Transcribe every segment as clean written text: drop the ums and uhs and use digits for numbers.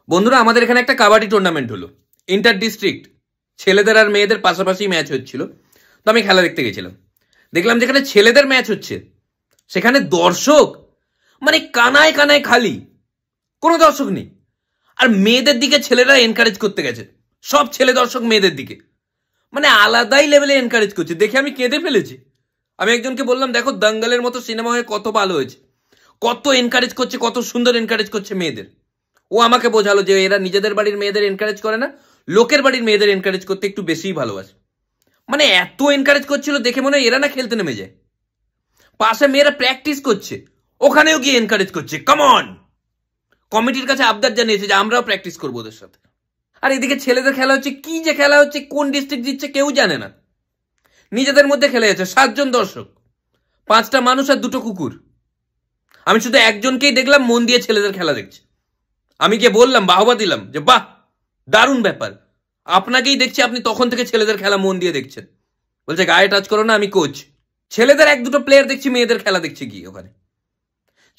বন্ধুরা, আমাদের এখানে একটা কাবাডি টুর্নামেন্ট হলো, ইন্টার ডিস্ট্রিক্ট, ছেলেদের আর মেয়েদের পাশাপাশি ম্যাচ হচ্ছিল। তো আমি খেলা দেখতে গেছিলাম। দেখলাম যেখানে ছেলেদের ম্যাচ হচ্ছে সেখানে দর্শক মানে কানায় কানায় খালি, কোনো দর্শক নেই। আর মেয়েদের দিকে ছেলেরা এনকারেজ করতে গেছে, সব ছেলে দর্শক মেয়েদের দিকে মানে আলাদাই লেভেলে এনকারেজ করছে। দেখে আমি কেঁদে ফেলেছি। আমি একজনকে বললাম, দেখো দাঙ্গালের মতো সিনেমা হয়ে কত ভালো হয়েছে, কত এনকারেজ করছে, কত সুন্দর এনকারেজ করছে মেয়েদের। ও আমাকে বোঝালো যে এরা নিজেদের বাড়ির মেয়েদের এনকারেজ করে না, লোকের বাড়ির মেয়েদের এনকারেজ করতে একটু বেশিই ভালোবাসে। মানে এত এনকারেজ করছিল, দেখে মনে হয় এরা না খেলতে নেমে যায়। পাশে মেয়েরা প্র্যাকটিস করছে, ওখানেও গিয়ে এনকারেজ করছে, কামন। কমিটির কাছে আবদার জানিয়েছে যে আমরাও প্র্যাকটিস করবো ওদের সাথে। আর এদিকে ছেলেদের খেলা হচ্ছে, কি যে খেলা হচ্ছে, কোন ডিস্ট্রিক্ট জিতছে কেউ জানে না। নিজেদের মধ্যে খেলে যাচ্ছে, 7 জন দর্শক, 5টা মানুষ আর 2টো কুকুর। আমি শুধু একজনকেই দেখলাম মন দিয়ে ছেলেদের খেলা দেখছে। আমি গিয়ে বললাম, বাহবা দিলাম যে বাহ, দারুণ ব্যাপার। আপনাকেই দেখছি, আপনি তখন থেকে ছেলেদের খেলা মন দিয়ে দেখছেন। বলছে গায়ে টাচ করো না, আমি কোচ। ছেলেদের 1-2টো প্লেয়ার দেখছি মেয়েদের খেলা দেখছে গিয়ে ওখানে।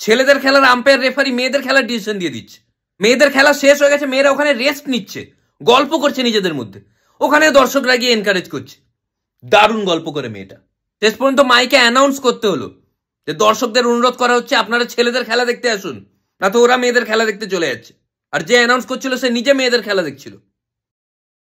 ছেলেদের খেলার আম্পায়ার রেফারি মেয়েদের খেলার ডিসিশন দিয়ে দিচ্ছে। মেয়েদের খেলা শেষ হয়ে গেছে, মেয়েরা ওখানে রেস্ট নিচ্ছে, গল্প করছে নিজেদের মধ্যে। ওখানে দর্শকরা গিয়ে এনকারেজ করছে। দারুণ গল্প করে মেয়েটা। শেষ পর্যন্ত মাইকে অ্যানাউন্স করতে হলো যে দর্শকদের অনুরোধ করা হচ্ছে আপনারা ছেলেদের খেলা দেখতে আসুন, না তো ওরা মেয়েদের খেলা দেখতে চলে যাচ্ছে। আর যে অ্যানাউন্স করছিল সে নিজে মেয়েদের খেলা দেখছিল।